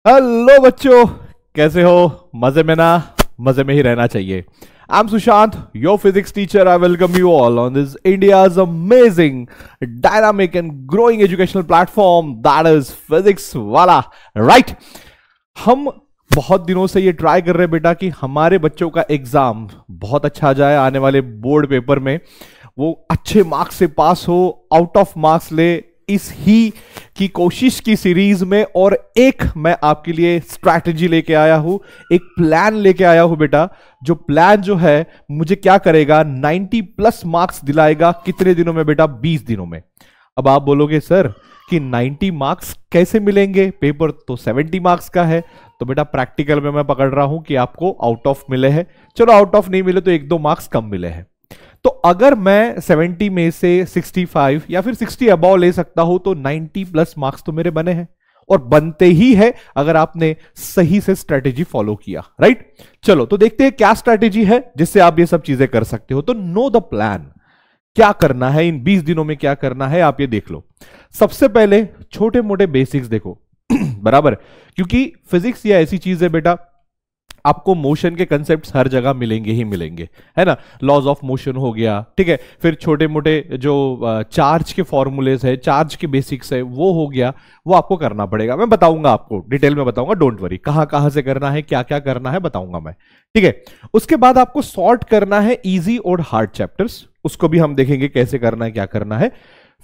Hello बच्चों, कैसे हो? मजे में ना? मजे में ही रहना चाहिए। I am Sushant, your physics teacher. I welcome you all on this India's amazing dynamic and growing educational platform that is physics वाला, राइट? हम बहुत दिनों से ये ट्राई कर रहे हैं बेटा कि हमारे बच्चों का एग्जाम बहुत अच्छा जाए, आने वाले बोर्ड पेपर में वो अच्छे मार्क्स से पास हो, आउट ऑफ मार्क्स ले, इस ही की कोशिश की सीरीज में। और एक मैं आपके लिए स्ट्रैटेजी लेके आया हूं, एक प्लान लेके आया हूं बेटा। जो प्लान जो है मुझे क्या करेगा, 90 प्लस मार्क्स दिलाएगा। कितने दिनों में बेटा? 20 दिनों में। अब आप बोलोगे सर कि 90 मार्क्स कैसे मिलेंगे, पेपर तो 70 मार्क्स का है। तो बेटा प्रैक्टिकल में मैं पकड़ रहा हूं कि आपको आउट ऑफ मिले हैं। चलो आउट ऑफ नहीं मिले तो 1-2 मार्क्स कम मिले हैं। तो अगर मैं 70 में से 65 या फिर 60 अबव ले सकता हूं तो 90 प्लस मार्क्स तो मेरे बने हैं, और बनते ही है अगर आपने सही से स्ट्रेटेजी फॉलो किया, राइट? चलो तो देखते हैं क्या स्ट्रेटेजी है जिससे आप ये सब चीजें कर सकते हो। तो नो द प्लान, क्या करना है इन 20 दिनों में, क्या करना है आप ये देख लो। सबसे पहले छोटे मोटे बेसिक्स देखो बराबर, क्योंकि फिजिक्स ये ऐसी चीज है बेटा, आपको मोशन के कंसेप्ट्स हर जगह मिलेंगे ही मिलेंगे, है ना? लॉज ऑफ मोशन हो गया, ठीक है, फिर छोटे मोटे जो चार्ज के फॉर्मूलेज है, चार्ज के बेसिक्स है, वो हो गया, वो आपको करना पड़ेगा। मैं बताऊंगा आपको, डिटेल में बताऊंगा, डोंट वरी। कहां कहां से करना है, क्या क्या करना है बताऊंगा मैं, ठीक है? उसके बाद आपको सॉर्ट करना है इजी और हार्ड चैप्टर्स, उसको भी हम देखेंगे कैसे करना है, क्या करना है।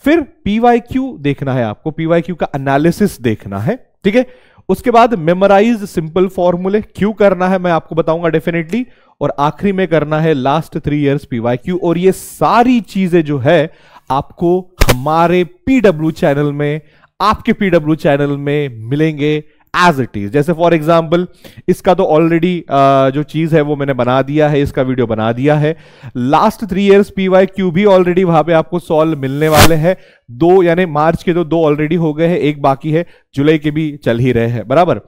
फिर पीवाईक्यू देखना है आपको, पीवाईक्यू का एनालिसिस देखना है, ठीक है? उसके बाद मेमोराइज सिंपल फॉर्मूले क्यों करना है मैं आपको बताऊंगा डेफिनेटली। और आखिरी में करना है लास्ट 3 इयर्स पीवाईक्यू। और ये सारी चीजें जो है आपको हमारे पीडब्ल्यू चैनल में, आपके पीडब्ल्यू चैनल में मिलेंगे एज इट इज। जैसे फॉर एग्जाम्पल इसका तो ऑलरेडी जो चीज है वो मैंने बना दिया है, इसका वीडियो बना दिया है। लास्ट 3 इयर्स पीवाईक्यू भी ऑलरेडी वहां पे आपको सॉल्व मिलने वाले हैं। 2 यानी मार्च के तो 2 ऑलरेडी हो गए हैं, एक बाकी है, जुलाई के भी चल ही रहे हैं, बराबर।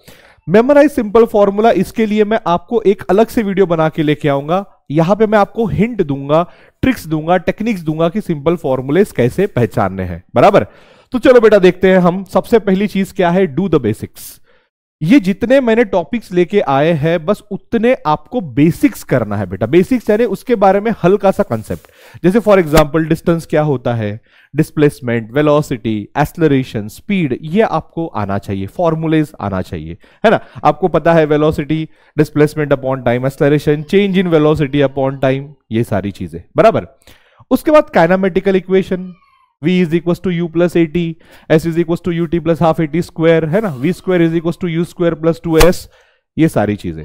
मेमोराइज सिंपल फॉर्मूला, इसके लिए मैं आपको एक अलग से वीडियो बना के लेके आऊंगा। यहां पे मैं आपको हिंट दूंगा, ट्रिक्स दूंगा, टेक्निक्स दूंगा कि सिंपल फॉर्मूलेस कैसे पहचानने हैं, बराबर। तो चलो बेटा देखते हैं हम। सबसे पहली चीज क्या है, डू द बेसिक्स। ये जितने मैंने टॉपिक्स लेके आए हैं बस उतने आपको बेसिक्स करना है बेटा। बेसिक्स यानी उसके बारे में हल्का सा कंसेप्ट, जैसे फॉर एग्जांपल डिस्टेंस क्या होता है, डिस्प्लेसमेंट, वेलोसिटी, एक्सेलरेशन, स्पीड, ये आपको आना चाहिए, फॉर्मूलेज आना चाहिए, है ना? आपको पता है velocity, displacement upon time, acceleration, change in velocity upon time, ये सारी चीजें, बराबर। उसके बाद kinematical equation, v is equal to u plus a t, s is equal to u t plus half a t square, है ना? V square is equal to u square plus 2s, ये सारी चीजें।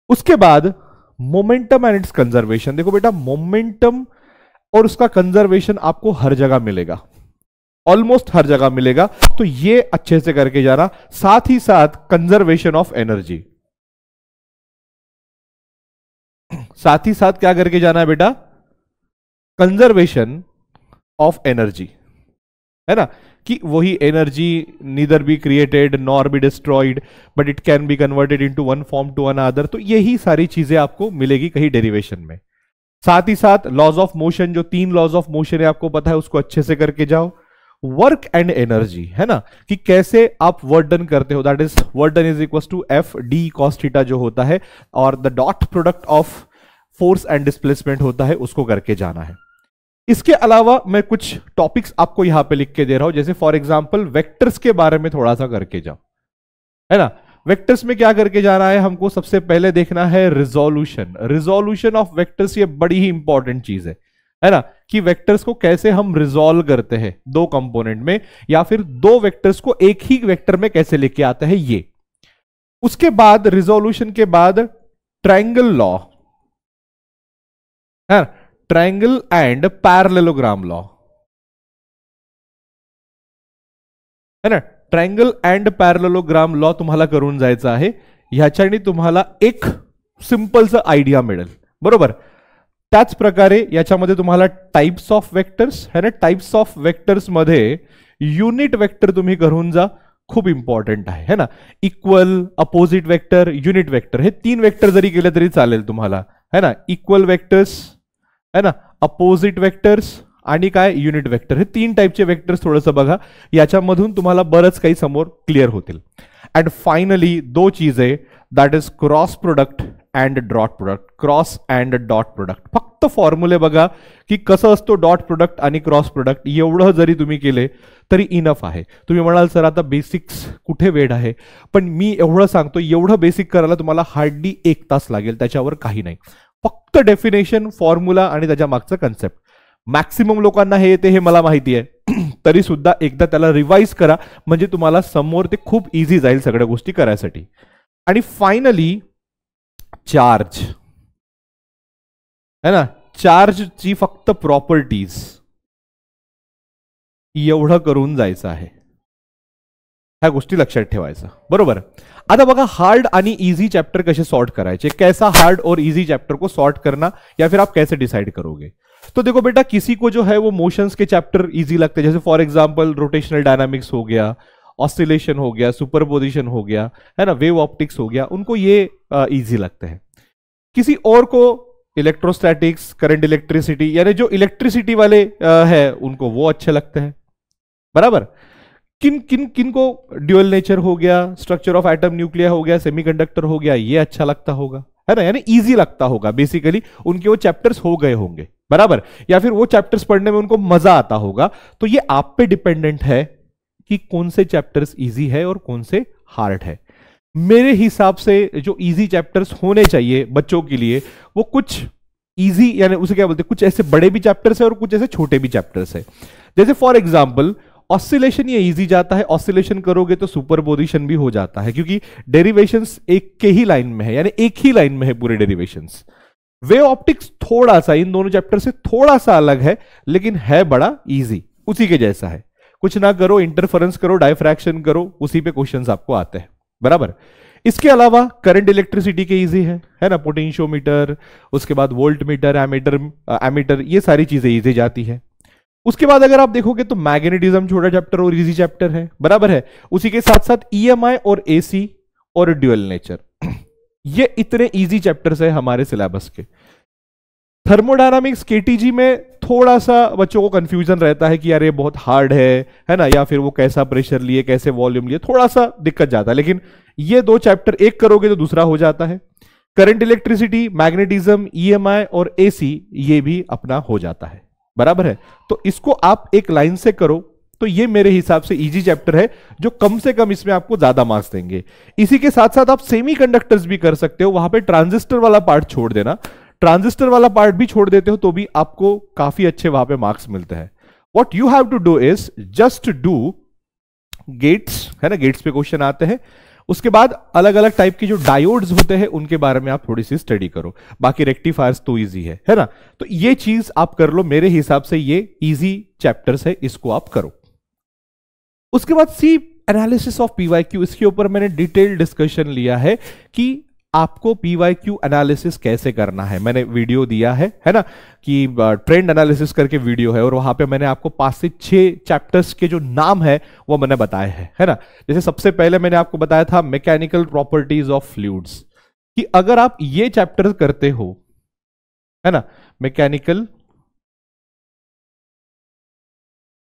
उसके बाद मोमेंटम एंड इट्स कंजर्वेशन। देखो बेटा momentum और उसका कंजर्वेशन आपको हर जगह मिलेगा, ऑलमोस्ट हर जगह मिलेगा, तो ये अच्छे से करके जाना। साथ ही साथ कंजर्वेशन ऑफ एनर्जी, साथ ही साथ क्या करके जाना है बेटा, कंजर्वेशन ऑफ एनर्जी, है ना? कि वही energy neither be created nor be destroyed but it can be converted into one form to another. तो यही सारी चीजें आपको मिलेगी कहीं डेरिवेशन में। साथ ही साथ लॉज ऑफ मोशन, जो 3 लॉज ऑफ मोशन है आपको पता है, उसको अच्छे से करके जाओ। वर्क एंड एनर्जी, है ना, कि कैसे आप वर्क डन करते हो, that is work done is equal to F D cos theta जो होता है, और the dot product of force and displacement होता है, उसको करके जाना है। इसके अलावा मैं कुछ टॉपिक्स आपको यहां पे लिख के दे रहा हूं, जैसे फॉर एग्जांपल वेक्टर्स के बारे में थोड़ा सा करके जाओ, है ना? वेक्टर्स में क्या करके जाना है हमको, सबसे पहले देखना है रिजोल्यूशन। रिजोल्यूशन ऑफ वेक्टर्स ये बड़ी ही इंपॉर्टेंट चीज है ना, कि वेक्टर्स को कैसे हम रिजोल्व करते हैं 2 कंपोनेंट में, या फिर 2 वेक्टर्स को एक ही वेक्टर में कैसे लेके आते हैं ये। उसके बाद रिजोल्यूशन के बाद ट्रायंगल लॉ, है, ट्रायंगल एंड पैरेललोग्राम लॉ, है ना? ट्रायंगल एंड पैरेललोग्राम लॉ तुम्हाला करून जायचं आहे। ह्याच्याने तुम्हाला एक सिंपलचा आयडिया मिळेल, बरोबर। त्याच प्रकारे याच्यामध्ये तुम्हाला टाइप्स ऑफ वेक्टर्स, है ना, टाइप्स ऑफ वेक्टर्स मध्ये युनिट वेक्टर तुम्ही करून जा, खूप इंपॉर्टंट आहे ना? Equal, opposite vector, unit vector, हे 3 वेक्टर जरी केले तरी चालेल तुम्हाला, है ना? इक्वल वेक्टर्स, है ना, अपोजिट वेक्टर्स आणि काय, युनिट वेक्टर, हे 3 टाइपचे वेक्टर्स थोडंसं बघा, याच्यामधून तुम्हाला बरंच काही समोर क्लिअर होतील। एंड फाइनली दो चीजें, that is cross product and dot product. Cross and dot product. फक्त फॉर्म्युले बघा की कसं असतो डॉट प्रोडक्ट आणि क्रॉस प्रोडक्ट. एवढं जरी तुम्ही केले तरी इनफ आहे. तुम्ही म्हणाल सर आता बेसिक्स कुठे वेळ आहे, पण मी एवढं सांगतो, एवढं बेसिक करायला तुम्हाला हार्डली 1 तास लागेल, त्याच्यावर काही नाही. फक्त डेफिनेशन, फॉर्म्युला आणि त्याच्या मागचं कन्सेप्ट. मॅक्सिमम लोकांना हे येते हे मला माहिती आहे, तरी सुद्धा एकदा त्याला रिवाइज करा, म्हणजे तुम्हाला समोर ते खूप इझी जाईल सगळ्या गोष्टी करायसाठी. आणि फायनली चार्ज है ना, चार्जची फक्त प्रॉपर्टीज एवढं करून जायचं आहे. ह्या गोष्टी लक्षात ठेवायचं, बरोबर. आता बघा हार्ड आणि इजी चैप्टर कैसे सॉर्ट करायचे, कैसा हार्ड और इजी चैप्टर को सॉर्ट करना, या फिर आप कैसे डिसाइड करोगे. तो देखो बेटा, किसी को जो है वो मोशंस के चैप्टर इजी लगते हैं, जैसे फॉर एग्जांपल रोटेशनल डायनामिक्स हो गया, ऑसिलेशन हो गया, सुपरपोजिशन हो गया, है ना, वेव ऑप्टिक्स हो गया, उनको ये इजी लगते हैं. किसी और को इलेक्ट्रोस्टैटिक्स, करंट इलेक्ट्रिसिटी, यानी जो इलेक्ट्रिसिटी वाले है उनको वो अच्छे लगते हैं, बराबर. किन किन किन को ड्यूअल नेचर हो गया, स्ट्रक्चर ऑफ एटम न्यूक्लियर हो गया, सेमीकंडक्टर हो गया, ये अच्छा लगता होगा, है ना, यानी इजी लगता होगा. बेसिकली उनके वो चैप्टर्स हो गए होंगे, बराबर, या फिर वो चैप्टर्स पढ़ने में उनको मजा आता होगा. तो ये आप पे डिपेंडेंट है कि कौन से चैप्टर्स इजी है और कौन से हार्ड है. मेरे हिसाब से जो इजी चैप्टर्स होने चाहिए बच्चों के लिए, वो कुछ इजी, यानी उसे क्या बोलते हैं, कुछ ऐसे बड़े भी चैप्टर्स है और कुछ ऐसे छोटे भी चैप्टर्स है. जैसे फॉर एग्जाम्पल ऑसिलेशन, ये इजी जाता है. ऑसिलेशन करोगे तो सुपरपोजिशन भी हो जाता है, क्योंकि डेरिवेशंस एक के ही लाइन में है, यानी एक ही लाइन में है पूरे डेरिवेशंस. वेव ऑप्टिक्स थोड़ा सा इन दोनों चैप्टर से थोड़ा सा अलग है, लेकिन है बड़ा इजी, उसी के जैसा है. कुछ ना करो, इंटरफेरेंस करो, डायफ्रैक्शन करो, उसी पे क्वेश्चंस आपको आते हैं, बराबर. इसके अलावा करंट इलेक्ट्रिसिटी के इजी है ना, पोटेंशियोमीटर, उसके बाद वोल्ट मीटर, एमीटर, ये सारी चीजें इजी जाती है. उसके बाद अगर आप देखोगे तो मैग्नेटिज्म छोटा चैप्टर और इजी चैप्टर है, बराबर है. उसी के साथ साथ ईएमआई और एसी और ड्यूअल नेचर, ये इतने इजी चैप्टर्स है हमारे सिलेबस के. थर्मोडायनामिक्स केटीजी में थोड़ा सा बच्चों को कंफ्यूजन रहता है कि यार ये बहुत हार्ड है ना, या फिर वो कैसा प्रेशर लिए, कैसे वॉल्यूम लिए, थोड़ा सा दिक्कत जाता है. लेकिन ये दो चैप्टर एक करोगे तो दूसरा हो जाता है. करंट इलेक्ट्रिसिटी, मैग्नेटिज्म, ईएमआई और एसी, ये भी अपना हो जाता है, बराबर है. तो इसको आप एक लाइन से करो तो ये मेरे हिसाब से इजी चैप्टर है, जो कम से कम इसमें आपको ज्यादा मार्क्स देंगे. इसी के साथ साथ आप सेमी कंडक्टर्स भी कर सकते हो, वहां पे ट्रांजिस्टर वाला पार्ट छोड़ देना. ट्रांजिस्टर वाला पार्ट भी छोड़ देते हो तो भी आपको काफी अच्छे वहां पे मार्क्स मिलते हैं. What you have to do is just do gates, है ना, गेट्स पे क्वेश्चन आते हैं. उसके बाद अलग अलग टाइप के जो डायोड्स होते हैं उनके बारे में आप थोड़ी सी स्टडी करो. बाकी रेक्टिफायर्स तो इजी है ना. तो ये चीज आप कर लो, मेरे हिसाब से ये इजी चैप्टर्स है, इसको आप करो. उसके बाद सी एनालिसिस ऑफ पीवाईक्यू, इसके ऊपर मैंने डिटेल डिस्कशन लिया है कि आपको पीवाईक्यू एनालिसिस कैसे करना है. मैंने वीडियो दिया है ना, कि ट्रेंड एनालिसिस करके वीडियो है, और वहां पे मैंने आपको 5 से 6 चैप्टर्स के जो नाम है वो मैंने बताए हैं, है ना. जैसे सबसे पहले मैंने आपको बताया था मैकेनिकल प्रॉपर्टीज ऑफ फ्लूइड्स, कि अगर आप ये चैप्टर करते हो, है ना, मैकेनिकल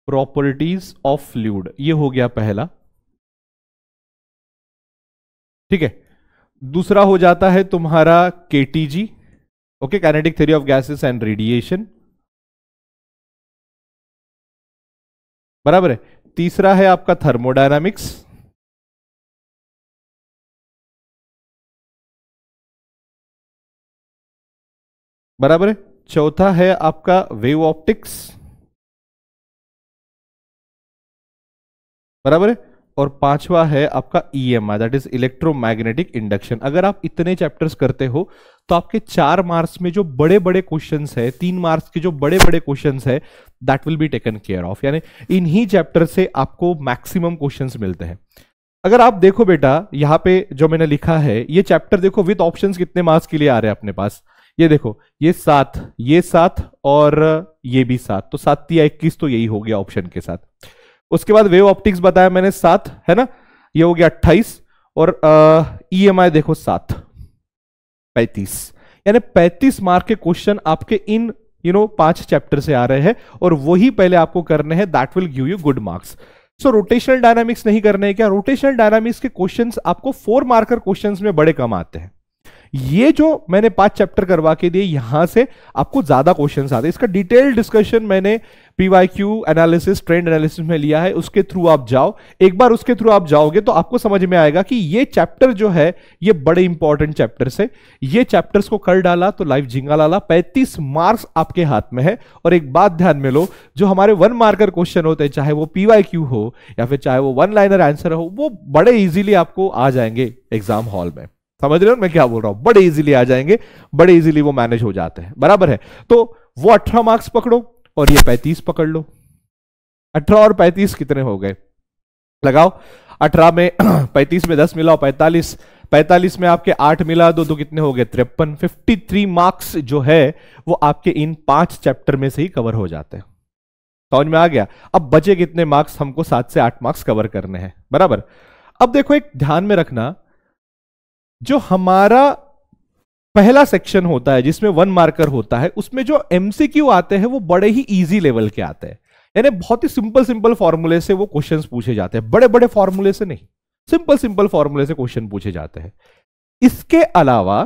प्रॉपर्टीज ऑफ फ्लूइड, ये हो गया पहला, ठीक है. दूसरा हो जाता है तुम्हारा KTG, okay, kinetic theory of gases and radiation, बराबर है. तीसरा है आपका थर्मोडायनामिक्स, बराबर है. चौथा है आपका वेव ऑप्टिक्स, बराबर है. और पांचवा है आपका EMI, that is electromagnetic induction. अगर आप इतने चैप्टर्स करते हो तो आपके 4 मार्क्स में जो बड़े बड़े क्वेश्चंस है, 3 मार्क्स के जो बड़े बड़े क्वेश्चंस है, that will be taken care of. यानी इन्हीं चैप्टर से आपको मैक्सिमम क्वेश्चंस मिलते हैं. अगर आप देखो बेटा, यहां पे जो मैंने लिखा है, ये चैप्टर देखो विद ऑप्शंस कितने मार्क्स के लिए आ रहे हैं अपने पास. ये देखो, ये 7, ये 7 और ये भी 7, तो 7 या 21, तो यही हो गया ऑप्शन के साथ. उसके बाद वेव ऑप्टिक्स बताया मैंने 7, है ना, ये हो गया 28, और ईएमआई देखो 7, 35, यानी 35 मार्क के क्वेश्चन आपके इन 5 चैप्टर से आ रहे हैं, और वही पहले आपको करने हैं. That will give you good marks. So rotational dynamics नहीं करने हैं क्या? रोटेशनल डायनामिक्स के क्वेश्चंस आपको 4 मार्कर क्वेश्चंस में बड़े कम आते हैं। ये जो मैंने 5 चैप्टर करवा के दिए, यहां से आपको ज्यादा क्वेश्चंस आते हैं। इसका डिटेल डिस्कशन मैंने पीवाईक्यू एनालिसिस, ट्रेंड एनालिसिस में लिया है, उसके थ्रू आप जाओ। एक बार उसके थ्रू आप जाओगे तो आपको समझ में आएगा कि ये चैप्टर जो है ये बड़े इंपॉर्टेंट चैप्टर्स है। ये चैप्टर्स को कर डाला तो लाइफ झिंगा लाला, 35 मार्क्स आपके हाथ में है। और एक बात ध्यान में लो, जो हमारे 1 मार्कर क्वेश्चन होते हैं, चाहे वो पीवाईक्यू हो या फिर चाहे वो 1 लाइनर आंसर हो, वो बड़े इजीली आपको आ जाएंगे एग्जाम हॉल में। समझ रहे हो मैं क्या बोल रहा हूं? बड़े इजीली आ जाएंगे, बड़े इजीली वो मैनेज हो जाते हैं, बराबर है। तो वो 18 मार्क्स पकड़ो और ये 35 पकड़ लो। 18 और 35 कितने हो गए? लगाओ। 18 में 35 में 10 मिलाओ 45, 45 में आपके 8 मिला दो तो कितने हो गए? 53। 53 मार्क्स जो है वो आपके इन 5 चैप्टर में से ही कवर हो जाते हैं। समझ में आ गया? अब बचे कितने मार्क्स? हमको 7 से 8 मार्क्स कवर करने हैं, बराबर। अब देखो, एक ध्यान में रखना, जो हमारा पहला सेक्शन होता है जिसमें 1 मार्कर होता है, उसमें जो एमसीक्यू आते हैं वो बड़े ही इजी लेवल के आते हैं। यानी बहुत ही सिंपल फॉर्मूले से वो क्वेश्चंस पूछे जाते हैं, बड़े बड़े फॉर्मूले से नहीं, सिंपल फॉर्मूले से क्वेश्चन पूछे जाते हैं। इसके अलावा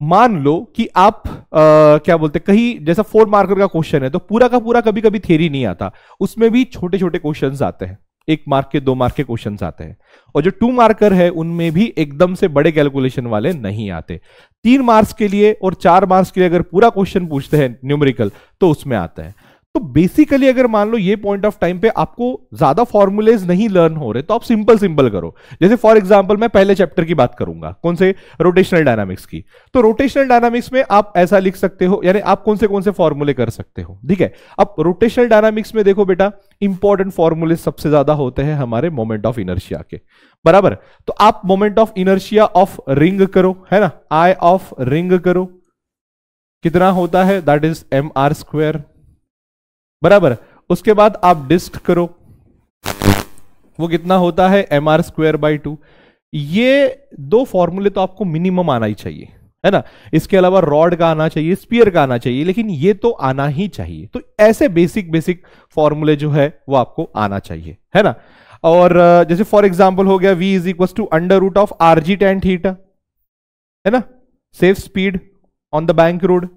मान लो कि आप क्या बोलते, कहीं जैसा 4 मार्कर का क्वेश्चन है तो पूरा का पूरा कभी कभी थ्योरी नहीं आता, उसमें भी छोटे छोटे क्वेश्चंस आते हैं, 1 मार्क के 2 मार्क के क्वेश्चंस आते हैं। और जो 2 मार्कर है उनमें भी एकदम से बड़े कैलकुलेशन वाले नहीं आते। 3 मार्क्स के लिए और 4 मार्क्स के लिए अगर पूरा क्वेश्चन पूछते हैं न्यूमेरिकल तो उसमें आता है। तो बेसिकली अगर मान लो ये पॉइंट ऑफ टाइम पे आपको ज्यादा फॉर्मूलेज नहीं लर्न हो रहे तो आप सिंपल करो। जैसे फॉर एग्जांपल मैं पहले चैप्टर की बात करूंगा, कौन से? रोटेशनल डायनामिक्स की। तो रोटेशनल डायनामिक्स में आप ऐसा लिख सकते हो, यानी आप कौन से फॉर्मूले कर सकते हो, ठीक है। अब रोटेशनल डायनामिक्स में देखो बेटा, इंपॉर्टेंट फॉर्मूले सबसे ज्यादा होते हैं हमारे मोमेंट ऑफ इनर्शिया के, बराबर। तो आप moment of inertia of ring करो, है ना, आई ऑफ रिंग करो, कितना होता है? दैट इज mr², बराबर। उसके बाद आप डिस्क करो, वो कितना होता है? mr²/2। ये 2 फॉर्मूले तो आपको मिनिमम आना ही चाहिए, है ना। इसके अलावा रॉड का आना चाहिए, स्पीयर का आना चाहिए, लेकिन ये तो आना ही चाहिए। तो ऐसे बेसिक फॉर्मूले जो है वो आपको आना चाहिए, है ना। और जैसे फॉर एग्जांपल हो गया v = √rg tan थीटा, है ना, safe speed on the bank road.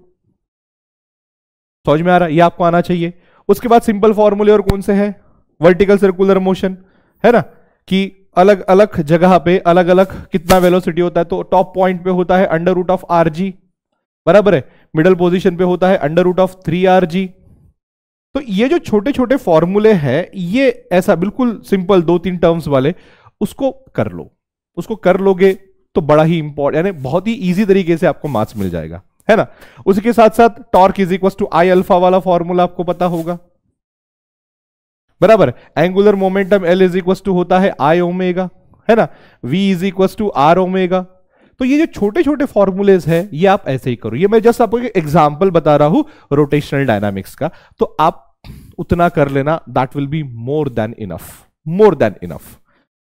समझ में आ रहा है? ये आपको आना चाहिए। उसके बाद सिंपल फॉर्मूले और कौन से हैं? वर्टिकल सर्कुलर मोशन, है ना, कि अलग अलग जगह पे अलग अलग कितना वेलोसिटी होता है। तो टॉप पॉइंट पे होता है √rg, बराबर है। मिडल पोजीशन पे होता है √3rg। तो ये जो छोटे छोटे फॉर्मूले हैं, ये ऐसा बिल्कुल सिंपल 2-3 टर्म्स वाले, उसको कर लो। उसको कर लोगे तो बड़ा ही इंपॉर्टेंट, यानी बहुत ही इजी तरीके से आपको मार्क्स मिल जाएगा, है ना। उसी के साथ साथ टॉर्क = I α वाला फॉर्मूला आपको पता होगा, बराबर। एंगुलर मोमेंटम L = होता है I ω, है ना। V = R ω। तो ये जो छोटे छोटे फॉर्मूलेज है ये आप ऐसे ही करो। ये मैं जस्ट आपको एक एग्जांपल बता रहा हूं रोटेशनल डायनामिक्स का, तो आप उतना कर लेना, that will be more than enough,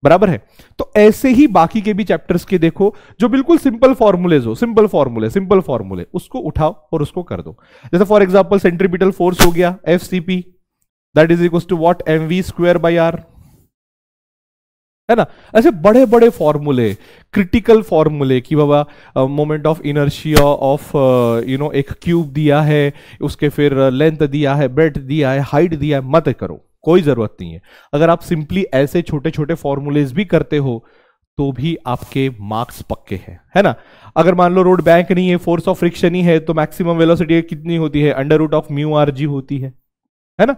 बराबर है। तो ऐसे ही बाकी के भी चैप्टर्स के देखो, जो बिल्कुल सिंपल फॉर्मूलेज हो, सिंपल फॉर्मूले उसको उठाओ और उसको कर दो। जैसे फॉर एग्जांपल सेंट्रीपिटल फोर्स हो गया FCP, that is equal to what? mv²/r, है ना। ऐसे बड़े बड़े फॉर्मूले, क्रिटिकल फॉर्मूले कि बाबा मोमेंट ऑफ इनर्शिया ऑफ एक क्यूब दिया है, उसके फिर लेंथ दिया है, ब्रेड्थ दिया है, हाइट दिया है, मत करो, कोई जरूरत नहीं है। अगर आप सिंपली ऐसे छोटे छोटे फॉर्मूलेज भी करते हो तो भी आपके मार्क्स पक्के हैं, है ना। अगर मान लो रोड बैंक नहीं है, फोर्स ऑफ फ्रिक्शन ही है, तो मैक्सिमम वेलोसिटी कितनी होती है? √μrg होती है ना।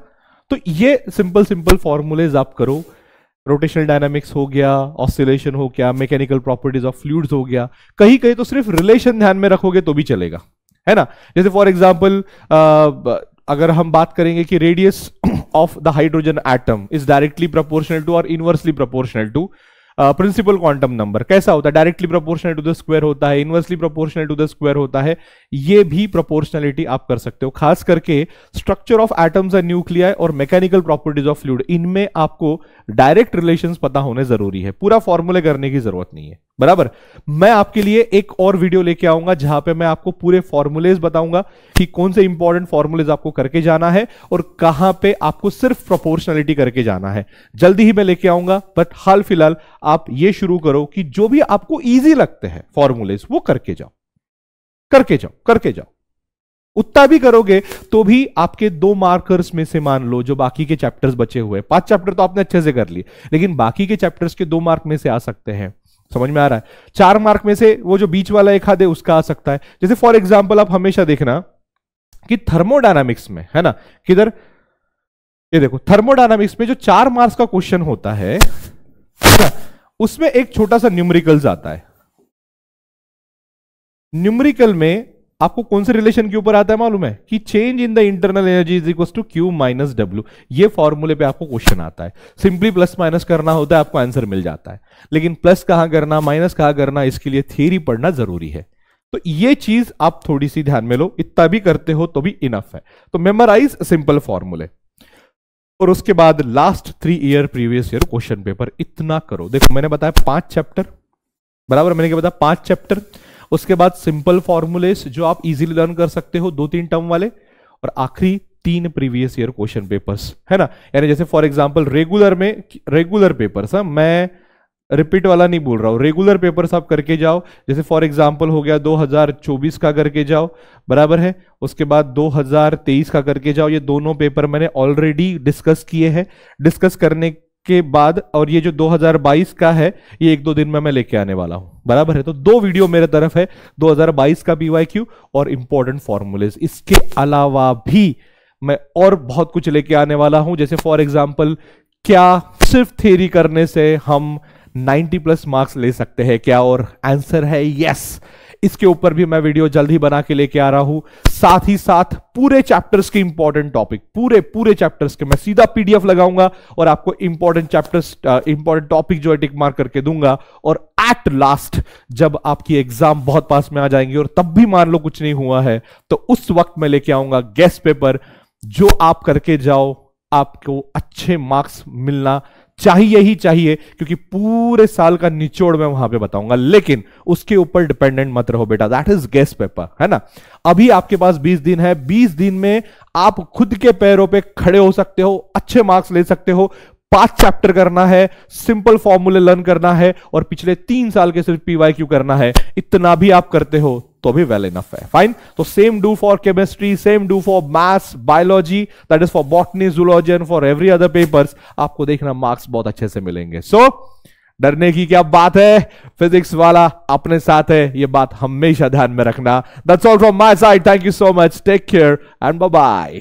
तो ये सिंपल फॉर्मूलेज आप करो। रोटेशनल डायनामिक्स हो गया, ऑसिलेशन हो गया, मैकेनिकल प्रॉपर्टीज ऑफ फ्लूइड्स हो गया। कहीं कहीं तो सिर्फ रिलेशन ध्यान में रखोगे तो भी चलेगा, है ना। जैसे फॉर एग्जांपल अगर हम बात करेंगे कि radius of the hydrogen atom is directly proportional to और inversely proportional to principal quantum number, कैसा होता है? Directly proportional to the square होता है, inversely proportional to the square होता है। ये भी प्रोपोर्शनलिटी आप कर सकते हो। खास करके structure of atoms and nuclei और मैकेनिकल प्रॉपर्टीज ऑफ फ्लूइड, इनमें आपको डायरेक्ट रिलेशंस पता होने जरूरी है, पूरा फॉर्मूले करने की जरूरत नहीं है। बराबर। मैं आपके लिए एक और वीडियो लेके आऊंगा जहां पे मैं आपको पूरे फॉर्मूलेज बताऊंगा कि कौन से इंपॉर्टेंट फॉर्मूलेज आपको करके जाना है और कहां पे आपको सिर्फ प्रोपोर्शनलिटी करके जाना है। जल्दी ही मैं लेके आऊंगा, बट हाल फिलहाल आप ये शुरू करो कि जो भी आपको इजी लगते हैं फॉर्मूलेज वो करके जाओ, करके जाओ, करके जाओ। उतना भी करोगे तो भी आपके 2 मार्कर्स में से मान लो जो बाकी के चैप्टर्स बचे हुए, 5 चैप्टर तो आपने अच्छे से कर लिए, लेकिन बाकी के चैप्टर्स के 2 मार्क में से आ सकते हैं। समझ में आ रहा है? 4 मार्क में से वो जो बीच वाला एक आधे उसका आ सकता है। जैसे फॉर एग्जांपल आप हमेशा देखना कि थर्मोडायनामिक्स में है ना, किधर ये देखो, थर्मोडायनामिक्स में जो 4 मार्क्स का क्वेश्चन होता है उसमें एक छोटा सा न्यूमेरिकल्स आता है। न्यूमेरिकल में आपको कौन से रिलेशन के ऊपर आता है मालूम है? कि change in the internal energy is equal to Q minus W। ये फॉर्मूले पे आपको क्वेश्चन आता है। सिंपली प्लस माइनस करना होता है, आपको आंसर मिल जाता है। लेकिन प्लस कहां करना, माइनस कहां करना, इसके लिए थ्योरी पढ़ना जरूरी है। तो ये चीज आप थोड़ी सी ध्यान में लो, इतना भी करते हो तो भी इनफ है। तो मेमोराइज सिंपल फॉर्मूले और उसके बाद last 3 year previous year question paper इतना करो। देखो मैंने बताया 5 चैप्टर, बराबर, मैंने क्या बताया 5 चैप्टर। उसके बाद सिंपल फॉर्मूलेस जो आप इजीली लर्न कर सकते हो 2-3 टर्म वाले, और आखिरी 3 प्रीवियस ईयर क्वेश्चन पेपर्स, है ना। यानी जैसे फॉर एग्जांपल रेगुलर में, रेगुलर पेपर्स, मैं रिपीट वाला नहीं बोल रहा हूं, रेगुलर पेपर्स आप करके जाओ। जैसे फॉर एग्जांपल हो गया 2024 का करके जाओ, बराबर है। उसके बाद 2023 का करके जाओ। ये दोनों पेपर मैंने ऑलरेडी डिस्कस किए हैं। डिस्कस करने के बाद, और ये जो 2022 का है ये 1-2 दिन में मैं लेके आने वाला हूं, बराबर है। तो 2 वीडियो मेरे तरफ है, 2022 का PYQ और इंपॉर्टेंट फॉर्मूलेज। इसके अलावा भी मैं और बहुत कुछ लेके आने वाला हूं। जैसे फॉर एग्जांपल, क्या सिर्फ थ्योरी करने से हम 90+ मार्क्स ले सकते हैं क्या? और आंसर है यस। इसके ऊपर भी मैं वीडियो जल्द ही बना के लेके आ रहा हूं। साथ ही साथ पूरे चैप्टर्स के इंपॉर्टेंट टॉपिक, पूरे चैप्टर्स के मैं सीधा PDF लगाऊंगा और आपको इंपॉर्टेंट चैप्टर्स, इंपॉर्टेंट टॉपिक जो है टिक मार्क करके दूंगा। और एट लास्ट जब आपकी एग्जाम बहुत पास में आ जाएंगी और तब भी मान लो कुछ नहीं हुआ है, तो उस वक्त मैं लेके आऊंगा गेस्ट पेपर, जो आप करके जाओ आपको अच्छे मार्क्स मिलना चाहिए ही चाहिए, क्योंकि पूरे साल का निचोड़ मैं वहां पे बताऊंगा। लेकिन उसके ऊपर डिपेंडेंट मत रहो बेटा, दैट इज गेस्ट पेपर, है ना। अभी आपके पास 20 दिन है, 20 दिन में आप खुद के पैरों पे खड़े हो सकते हो, अच्छे मार्क्स ले सकते हो। 5 चैप्टर करना है, सिंपल फॉर्मूले लर्न करना है और पिछले 3 साल के सिर्फ PYQ करना है। इतना भी आप करते हो तो भी वेल इनफ है, फाइन। तो same do for chemistry, same do for maths, biology, that is for botany, zoology and for every other papers. आपको देखना मार्क्स बहुत अच्छे से मिलेंगे। सो डरने की क्या बात है, फिजिक्स वाला अपने साथ है, ये बात हमेशा ध्यान में रखना। That's all from my side, thank you so much, take care and bye bye.